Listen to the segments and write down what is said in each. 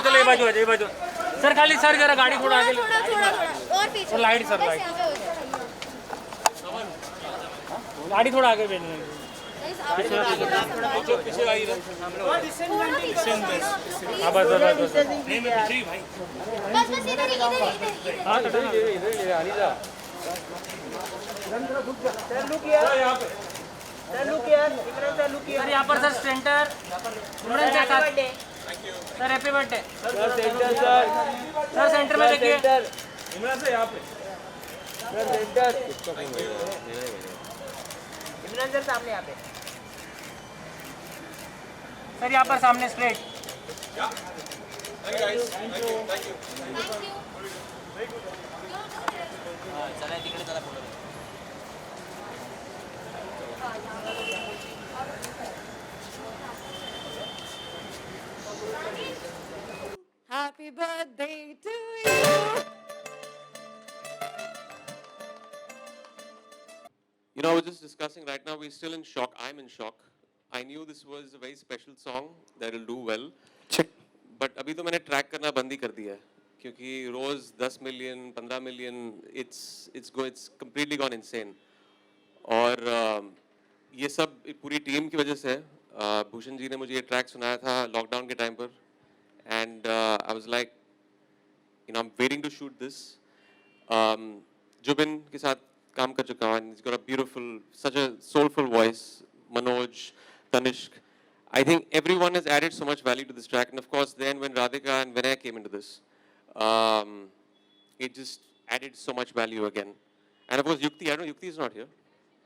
चलो ये बाजू ये बाजू सर, खाली सर जरा गाड़ी थोड़ा आगे और पीछे लाइट सर, लाइट गाड़ी थोड़ा आगे भेजनी पीछे आई बस इधर सर यहाँ पर sir centre sir happy birthday sir centre में देखिए इमरान से यहाँ पे सर इमरान सर सामने यहाँ पे सर यहाँ पर सामने straight Happy birthday to you. You know, I was just discussing right now, we're still in shock. I'm in shock. I knew this was a very special song that will do well. But अभी तो मैंने track करना बंद ही कर दिया है क्योंकि रोज 10 million 15 million it's completely gone insane. और ये सब पूरी टीम की वजह से है। भूषण जी ने मुझे ये ट्रैक सुनाया था लॉकडाउन के टाइम पर and I was like, you know, I'm waiting to shoot this. Zubin के साथ काम कर चुका हूँ and he's got a beautiful, such a soulful voice. Manoj, Tanishq. I think everyone has added so much value to this track, and of course, then when Radhika and Vinay came into this, it just added so much value again. And of course, Yukti, I don't know, Yukti is not here.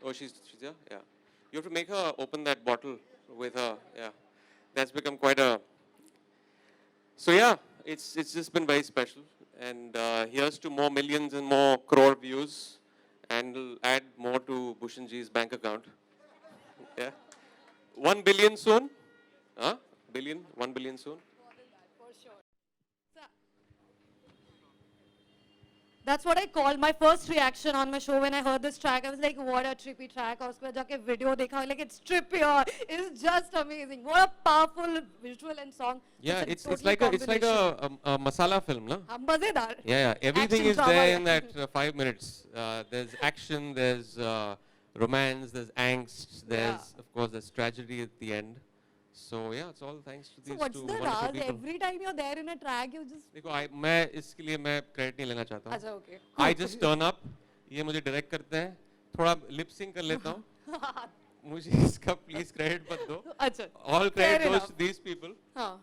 Oh, she's here? Yeah. You have to make her open that bottle with her. Yeah. That's become quite a... So yeah, it's just been very special. And here's to more millions and more crore views. And we'll add more to Bhushanji's bank account. Yeah. 1 billion soon. Huh? Billion? 1 billion soon. That's what I called my first reaction on my show when I heard this track. I was like, what a trippy track. और उसके बाद जाके video देखा, like it's trippy. It's just amazing. What a powerful visual and song. Yeah, it's like a masala film, no? मजेदार. Yeah. Everything Action is drama. there in that 5 minutes. There's action, there's romance, there's angst, there's of course there's tragedy at the end. So yeah, it's all thanks to these So what's two the wonderful raz? people. Every time you're there in a track, you just. देखो मैं इसके लिए मैं credit नहीं लेना चाहता अच्छा हूँ. okay. I just turn up. ये मुझे डायरेक्ट करते हैं. थोड़ा लिप सिंक कर लेता हूँ. मुझे इसका प्लीज क्रेडिट मत दो. अच्छा. All Fair credit goes enough. to these people. हाँ.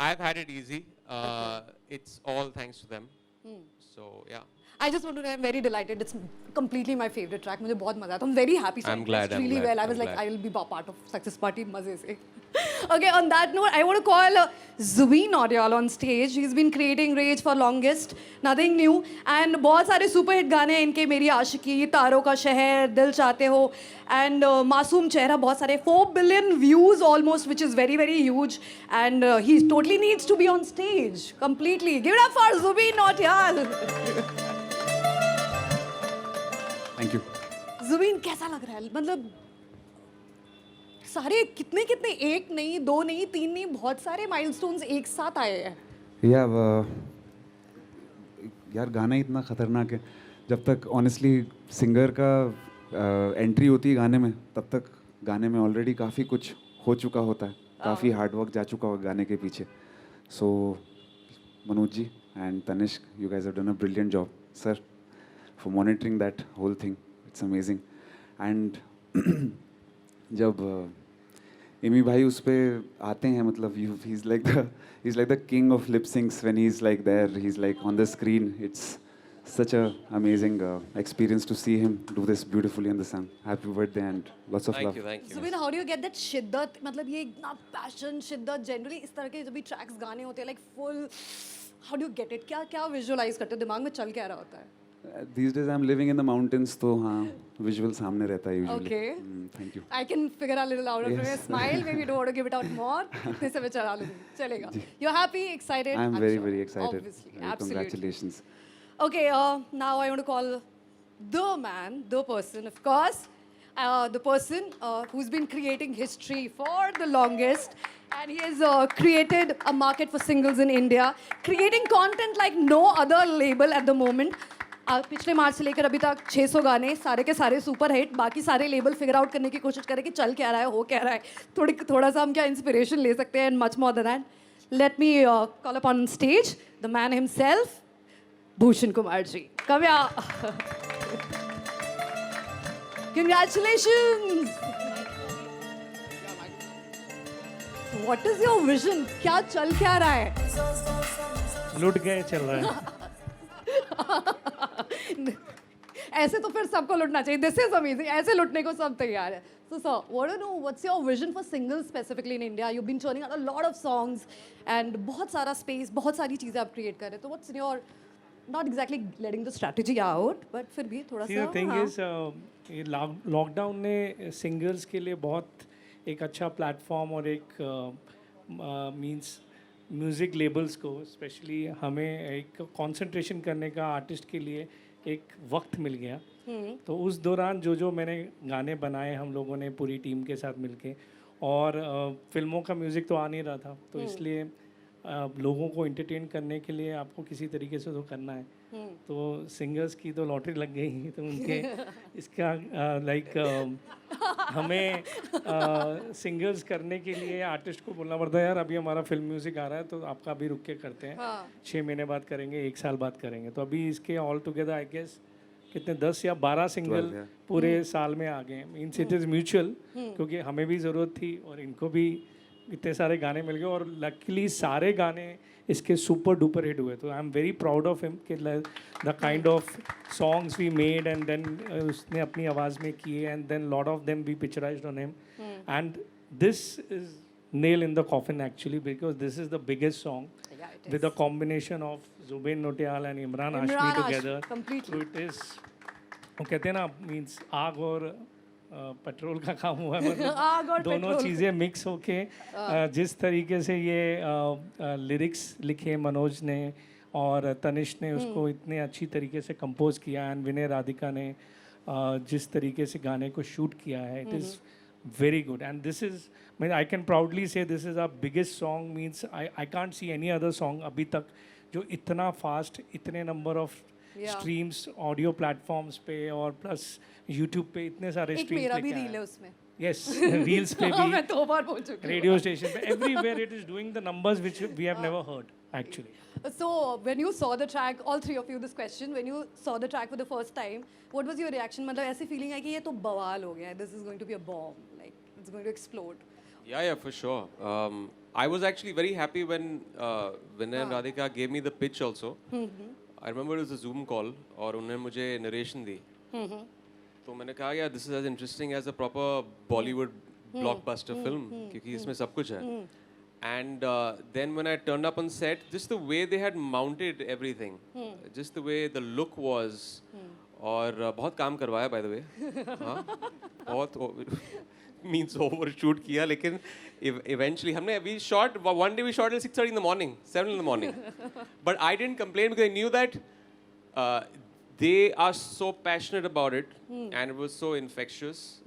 I've had it easy. It's all thanks to them. So yeah. I just want to say I'm very delighted. It's completely my favorite track. मुझे बहुत मजा आता. I'm very happy. I'm glad, I'm really glad, well. I I'm was like, glad. I will be part of success party. मजे से. Okay, on that note, I want to call Zubeen Nautiyal on stage. He's been creating Rage for longest, nothing new. And बहुत सारे super hit गाने हैं इनके, मेरी आशिकी, तारों का शहर, दिल चाहते हो, and मासूम चेहरा, बहुत सारे 4 billion views almost, which is very very huge. And he totally needs to be on stage completely. Give it up for Zubeen Nautiyal. Thank you. Zubeen कैसा लग रहा है? मतलब सारे कितने एक नहीं, दो नहीं, तीन नहीं, बहुत सारे माइलस्टोन्स एक साथ आए हैं. यार गाना ही इतना ख़तरनाक है. जब तक ऑनेस्टली सिंगर का एंट्री होती है गाने में, तब तक गाने में ऑलरेडी काफ़ी कुछ हो चुका होता है. काफ़ी हार्डवर्क जा चुका होगा गाने के पीछे. So Manoj ji and Tanishk, you guys have done a brilliant job sir for monitoring that whole thing. It's amazing. And जब एमी भाई उस पे आते हैं, मतलब he's like the king of lip syncs when he's like there, he's like on the screen. It's such a amazing experience to see him do this beautifully in the song. Happy birthday and lots of love. Thank you. Jubin, how do you get that शिद्दत? मतलब ये इतना passion, शिद्दत, generally इस तरह के जब भी ट्रैक्स गाने होते हैं, like full, how do you get it? क्या विजुअलाइज करते हो? दिमाग में चल क्या रहा होता है? These days I'm living in the mountains, तो हाँ visual सामने रहता है usually. Okay. Thank you. I can figure a little out of your Yes. smile. Maybe you don't want to give it out more. इतने से मैं चला लूँगी. चलेगा. You're happy, excited? I'm very excited. Obviously, absolutely. Congratulations. Okay, now I want to call the man, the person, of course. the person who's been creating history for the longest, and he has created a market for singles in India, creating content like no other label at the moment. पिछले मार्च से लेकर अभी तक 600 गाने, सारे के सारे super hit. बाकी सारे लेबल फिगर आउट करने की कोशिश करें कि चल क्या रहा है, हो क्या रहा है, थोड़ा सा हम क्या इंस्पिरेशन ले सकते हैं, and much more than that. Let me call upon stage the man himself, Bhushan Kumar ji. Come here. Congratulations. What is your vision? क्या चल क्या रहा है? लुट गए चल रहा है. ऐसे तो फिर सबको लुटना चाहिए. This is amazing. ऐसे लुटने को सब तैयार है. So sir, what do you know? What's your vision for singles specifically in India? You've been churning out a lot of songs and बहुत सारा space, बहुत सारी चीजें आप create कर रहे हैं. तो what's your, not exactly letting the strategy out, but फिर भी थोड़ा See, सा. the thing हाँ. is, ये लॉकडाउन ने सिंगर्स के लिए बहुत एक अच्छा प्लेटफॉर्म और एक मींस म्यूज़िक लेबल्स को स्पेशली हमें एक कंसंट्रेशन करने का आर्टिस्ट के लिए एक वक्त मिल गया. तो उस दौरान जो मैंने गाने बनाए हम लोगों ने पूरी टीम के साथ मिलके, और फिल्मों का म्यूज़िक तो आ नहीं रहा था, तो इसलिए लोगों को एंटरटेन करने के लिए आपको किसी तरीके से तो करना है. तो सिंगर्स की तो लॉटरी लग गई. तो उनके इसका लाइक हमें सिंगर्स करने के लिए आर्टिस्ट को बोलना पड़ता है, यार अभी हमारा फिल्म म्यूज़िक आ रहा है तो आपका अभी रुक के करते हैं. 6 महीने बाद करेंगे, 1 साल बाद करेंगे. तो अभी इसके ऑल टुगेदर आई गेस कितने 10 या 12 सिंगल पूरे साल में आ गए. मीन्स इट इज़ म्यूचुअल, क्योंकि हमें भी ज़रूरत थी और इनको भी इतने सारे गाने मिल गए, और लकीली सारे गाने इसके सुपर डुपर हिट हुए. तो I am very proud of him कि the kind of songs we made and then उसने अपनी आवाज़ में किए, and then lot of them we picturised on him. And this is nail in the coffin actually, because this is the biggest song with a combination of Zubin Nautiyal and Imran Hashmi together. Completely. So it is, वो कहते हैं ना, means आग और petrol का काम हुआ है. आग और मतलब दोनों पेट्रोल. चीज़ें मिक्स होके जिस तरीके से ये लिरिक्स लिखे मनोज ने और तनिष ने उसको इतने अच्छी तरीके से कंपोज किया, एंड विनय राधिका ने जिस तरीके से गाने को शूट किया है, it is very good. And this is, I mean, I can proudly say this is our biggest song. Means I can't see any other song अभी तक जो इतना fast, इतने number of streams audio platforms पे और plus YouTube पे इतने सारे एक streams मेरा लेके भी आया रील है है. उसमें. Yes, reels पे हाँ, भी, मैं 2 बार पहुंच चुकी हूँ. radio station पे, everywhere it is doing the numbers which we have never heard actually. So when you saw the track, all three of you, this question, when you saw the track for the first time, what was your reaction? मतलब ऐसी feeling है कि ये तो बवाल हो गया है. This is going to be a bomb. Like it's going to explode. Yeah, for sure. I was actually very happy when Vinay and Radhika gave me the pitch also. I remember it was a Zoom call और उन्होंने मुझे narration दी. तो मैंने कहा यार this is as interesting as a proper Bollywood blockbuster film, क्योंकि इसमें सब कुछ है. And then when I turned up on set, just the way they had mounted everything, just the way the look was, और बहुत काम करवाया by the way. हाँ, बहुत means overshoot किया, लेकिन eventually हमने we shot one day we shot at 6:30 in the morning, 7 in the morning. But I didn't complain because I knew that they are so passionate about it, and it was so infectious,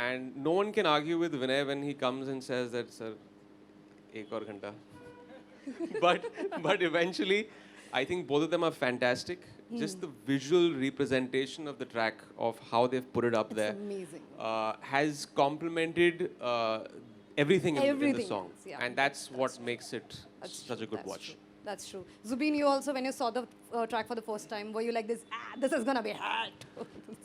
and no one can argue with Vinay when he comes and says that, sir, एक और घंटा. but eventually I think both of them are fantastic. Just the visual representation of the track, of how they've put it up there, amazing. has complemented everything in the Everything song, else, yeah. and that's what makes it such a good That's watch. true. That's true. Zubin, you also, when you saw the track for the first time, were you like this? This is gonna be hot.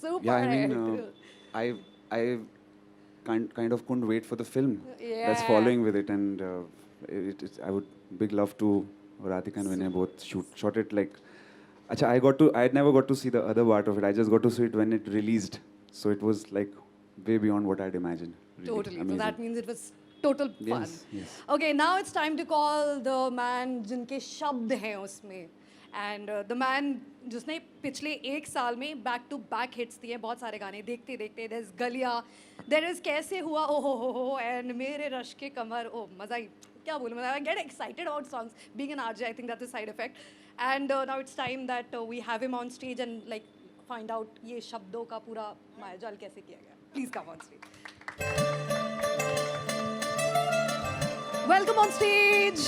Super Yeah, I hot. mean, I kind of couldn't wait for the film that's Yeah. following with it, and I would big love to Radhika and Vinay both shot it like. Acha, I never got to see the other part of it. I just got to see it when it released, so it was like way beyond what I'd imagined. Really Totally. So amazing. that means it was total fun. Yes, yes. Okay, now it's time to call the man जिनके शब्द हैं उसमें. And the man जिसने पिछले 1 साल में back to back hits दिए, बहुत सारे गाने देखते देखते. There's गलिया, there is कैसे हुआ, oh ho, and मेरे रश के कमर, oh मजा ही, क्या बोलूँ, I get excited about songs. Being an RJ, I think that's a side effect. And now it's time that we have him on stage, and like find out ये शब्दों का पूरा मायाजाल कैसे किया गया. Please come on stage. Welcome on stage.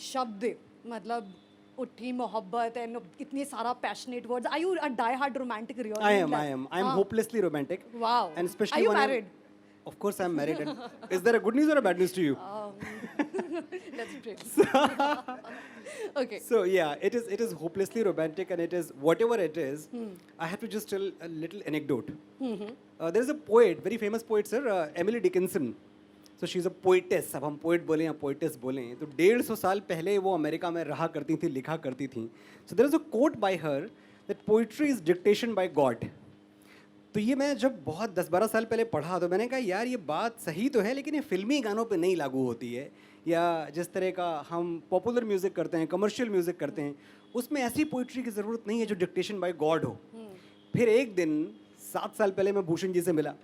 शब्द मतलब उठी मोहब्बत and इतने सारा passionate words. Are you a die-hard romantic really? I am. I'm hopelessly romantic. Wow. And especially Are you when I'm- married? Of course, I'm married. And is there a good news or a bad news to you? Let's break. Okay. So yeah, it is hopelessly romantic, and it is whatever it is. I have to just tell a little anecdote. There is a poet, very famous poet, sir, Emily Dickinson. So she's a poetess. अब हम poet बोलें या poetess बोलें, तो 150 साल पहले वो America में रहा करती थी, लिखा करती थी. So there is a quote by her that poetry is dictation by God. तो ये मैं जब बहुत 10-12 साल पहले पढ़ा तो मैंने कहा यार ये बात सही तो है, लेकिन ये फिल्मी गानों पे नहीं लागू होती है, या जिस तरह का हम पॉपुलर म्यूज़िक करते हैं, कमर्शियल म्यूज़िक करते हैं, उसमें ऐसी पोइट्री की ज़रूरत नहीं है जो डिक्टेशन बाय गॉड हो. फिर एक दिन 7 साल पहले मैं भूषण जी से मिला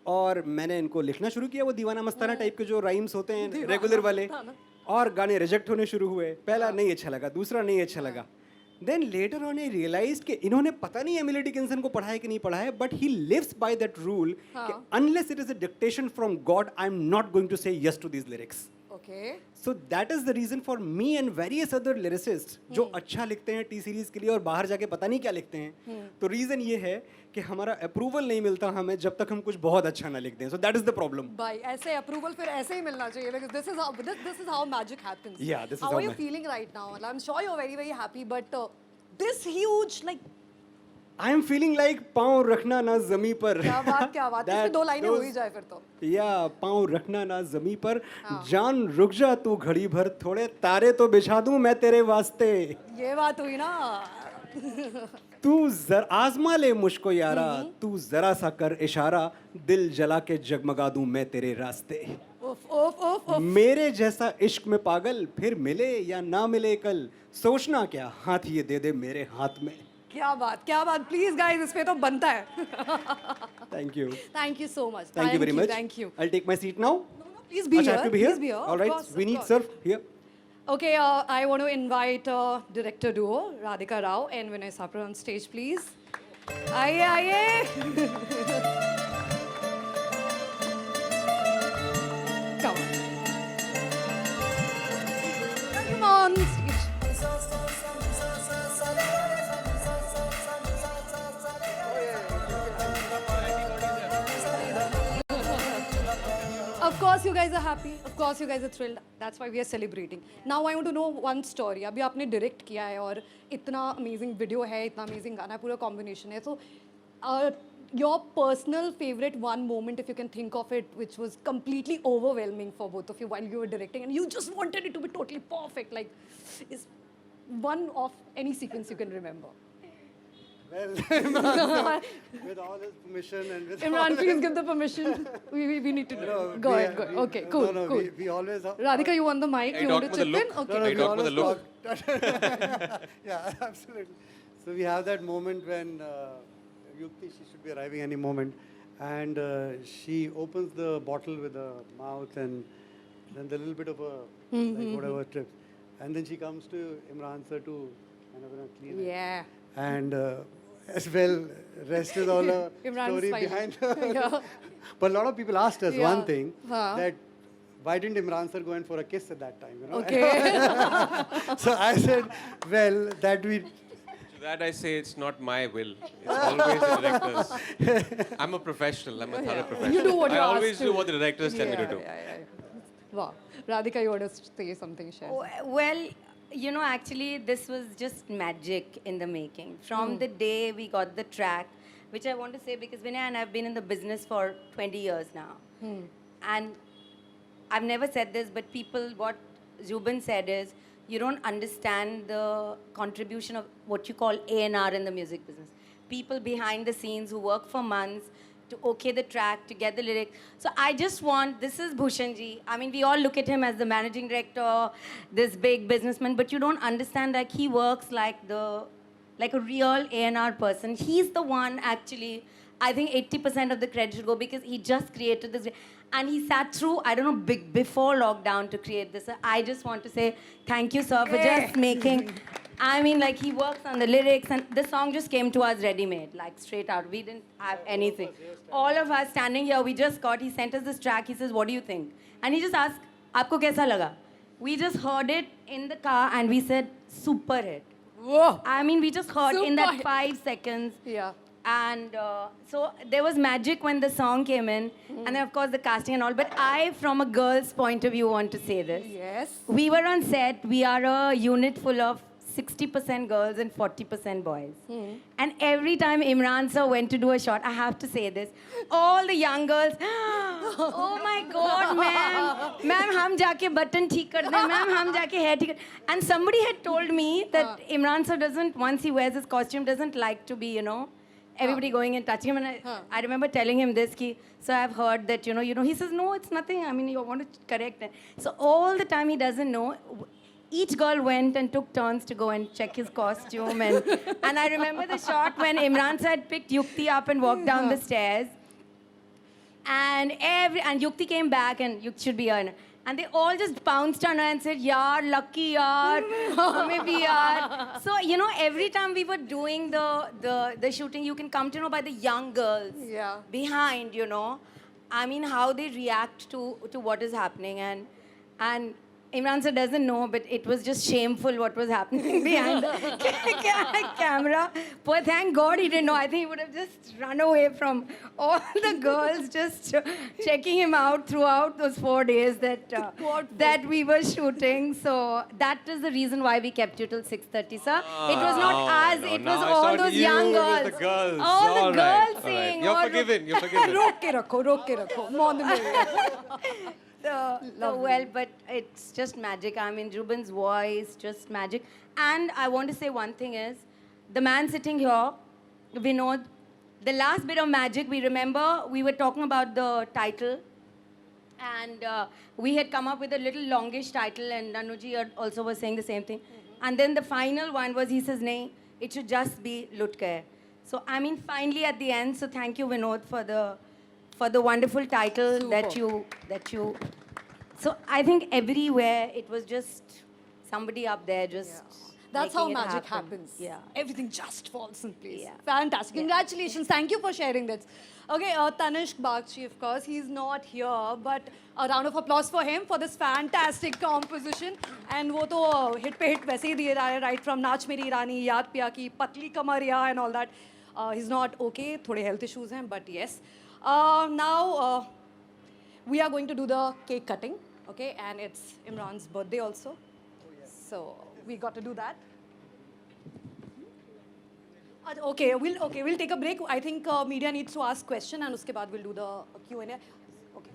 और मैंने इनको लिखना शुरू किया, वो दीवाना मस्ताना टाइप के जो राइम्स होते हैं रेगुलर वाले, और गाने रिजेक्ट होने शुरू हुए. पहला नहीं अच्छा लगा, दूसरा नहीं अच्छा लगा. Then later on I realise कि इन्होंने पता नहीं एमिली डिकिंसन को पढ़ा है कि नहीं पढ़ा है, but he lives by that rule कि unless it is a dictation from God I am not going to say yes to these lyrics. Okay. So that is the reason for me and various other lyricists जो अच्छा लिखते हैं T series के लिए और बाहर जाके पता नहीं क्या लिखते हैं. तो रीजन ये है कि हमारा अप्रूवल नहीं मिलता हमें जब तक हम कुछ बहुत अच्छा ना लिखते हैं. सो that is the problem. By ऐसे approval फिर ऐसे ही मिलना चाहिए because this is how magic happens. Yeah, this is how how are you feeling right now? Well, I'm sure you're very happy, but this huge like I am feeling like पाँव रखना ना जमी पर. क्या बात इसमें 2 लाइनें हो ही जाए फिर तो. या पाँव रखना ना जमी पर, जान रुक जा तू घड़ी भर, थोड़े तारे तो बिछा दूं मैं तेरे वास्ते. ये बात हुई ना. तू आजमा ले मुझको यारा, तू जरा सा कर इशारा, दिल जला के जगमगा दूं मैं तेरे रास्ते. उफ. मेरे जैसा इश्क में पागल फिर मिले या ना मिले कल, सोचना क्या हाथ ये दे दे मेरे हाथ में. क्या बात प्लीज गाइस इस पे तो बनता है. Thank you. Thank you so much. Thank you very much. Thank you. I'll take my seat now. Please be Acha, I here. have to be here? Please be here. All Of right. course, We of need course. sir here. Okay, I want to invite director duo Radhika Rao and Vinay Sapra on stage, please. Aye. Come on. Come on stage. Of course you guys are happy. Of course you guys are thrilled. That's why we are celebrating. Now I want to know one story. अभी आपने direct किया है और इतना amazing video है, इतना amazing गाना है, पूरा combination है. So your personal favorite one moment, if you can think of it, which was completely overwhelming for both of you while you were directing, and you just wanted it to be totally perfect, like, is one of any sequence you can remember? Well, with all his permission and with Imran, please give the permission. We need to do it. Go ahead. Okay, cool. We always Radhika, you want the mic? I You want to talk with chip the in? look. Okay. I talk with the look. yeah, absolutely. So we have that moment when Yukti, she should be arriving any moment, and she opens the bottle with the mouth, and then the little bit of a like whatever trips, and then she comes to Imran sir to kind of clean it. Yeah. And as well, rest is all a Imran's story smiling. behind. Yeah. But a lot of people asked us Yeah. one thing, Huh. that why didn't Imran sir go in for a kiss at that time? You know? Okay. So I said, well, that we. To that I say it's not my will. It's always the directors. I'm a professional. I'm a thorough professional. You do what I you're always asked do to. what the directors tell me to do. Yeah. Wow. Radhika, you want to say something, share? Well, you know, actually, this was just magic in the making. From the day we got the track, which I want to say because Vinay and I have been in the business for 20 years now. And I've never said this, but people, what Zubin said is, you don't understand the contribution of what you call A&R in the music business. People behind the scenes who work for months to okay the track, to get the lyrics. So I just want, this is Bhushanji. I mean, we all look at him as the managing director, this big businessman, but you don't understand, like, he works like a real A&R person. He's the one, actually, I think 80% of the credit should go because he just created this. And he sat through, I don't know, before lockdown to create this. I just want to say thank you, sir, for just making. I mean, like, he works on the lyrics, and the song just came to us ready-made, like, straight out. We didn't have anything. All of us standing here, we just got, he sent us this track, he says, what do you think? And he just asked, aapko kaisa laga? We just heard it in the car, and we said, super hit. Whoa. I mean, we just heard in Super that hit. 5 seconds. Yeah. And so there was magic when the song came in, and then of course the casting and all. But I, from a girl's point of view, want to say this. Yes. We were on set. We are a unit full of 60% girls and 40% boys. And every time Imran sir went to do a shot, I have to say this, all the young girls, oh my God, ma'am, hum jaake button theek kar dein, ma'am, hum jaake hair theek kar. And somebody had told me that Imran sir doesn't, once he wears his costume, doesn't like to be, you know, everybody going and touching him. And I remember telling him this, so I've heard that, you know, he says, no, it's nothing. I mean, you want to correct it. So all the time he doesn't know. Each girl went and took turns to go and check his costume. And I remember the shot when Imran sir had picked Yukti up and walked down the stairs. And Yukti came back, and Yukti should be her. And they all just bounced on her and said, yaar, lucky yaar, hame bhi yaar. So, you know, every time we were doing the shooting, you can come to know by the young girls behind, you know. I mean, how they react to what is happening. And Imran sir doesn't know, but it was just shameful what was happening behind the camera. But thank God he didn't know. I think he would have just run away from all the girls just checking him out throughout those 4 days that we were shooting. So that is the reason why we kept you till 6:30, sir. It was not us. It was all those young girls. All the girls saying. You're forgiven. You're forgiven. रोक के रखो. मौन में. Well, but it's just magic. I mean, Ruben's voice, just magic. And I want to say one thing is, the man sitting here, Vinod, the last bit of magic, we remember we were talking about the title, and we had come up with a little longish title, and Nanuji also was saying the same thing. And then the final one was, he says, nahi, it should just be Lutke. So, I mean, finally at the end, so thank you, Vinod, for the wonderful title that you. So I think everywhere it was just somebody up there just. That's how making it magic happen. happens. Yeah. Everything just falls in place. Yeah. Fantastic. Yeah. Congratulations. Thank you for sharing this. Okay, Tanishq Bagchi, of course, he's not here, but a round of applause for him for this fantastic composition. And वो तो hit पे hit वैसे ही दिए जा रहे, right from नाच मेरी रानी, याद पिया की, पतली कमरिया and all that. He's not okay, थोड़े health issues हैं, but yes. Now we are going to do the cake cutting, okay? And it's Imran's birthday also. So we got to do that. Okay, we'll take a break. I think media needs to ask question, and uske baad we'll do the Q&A. Okay.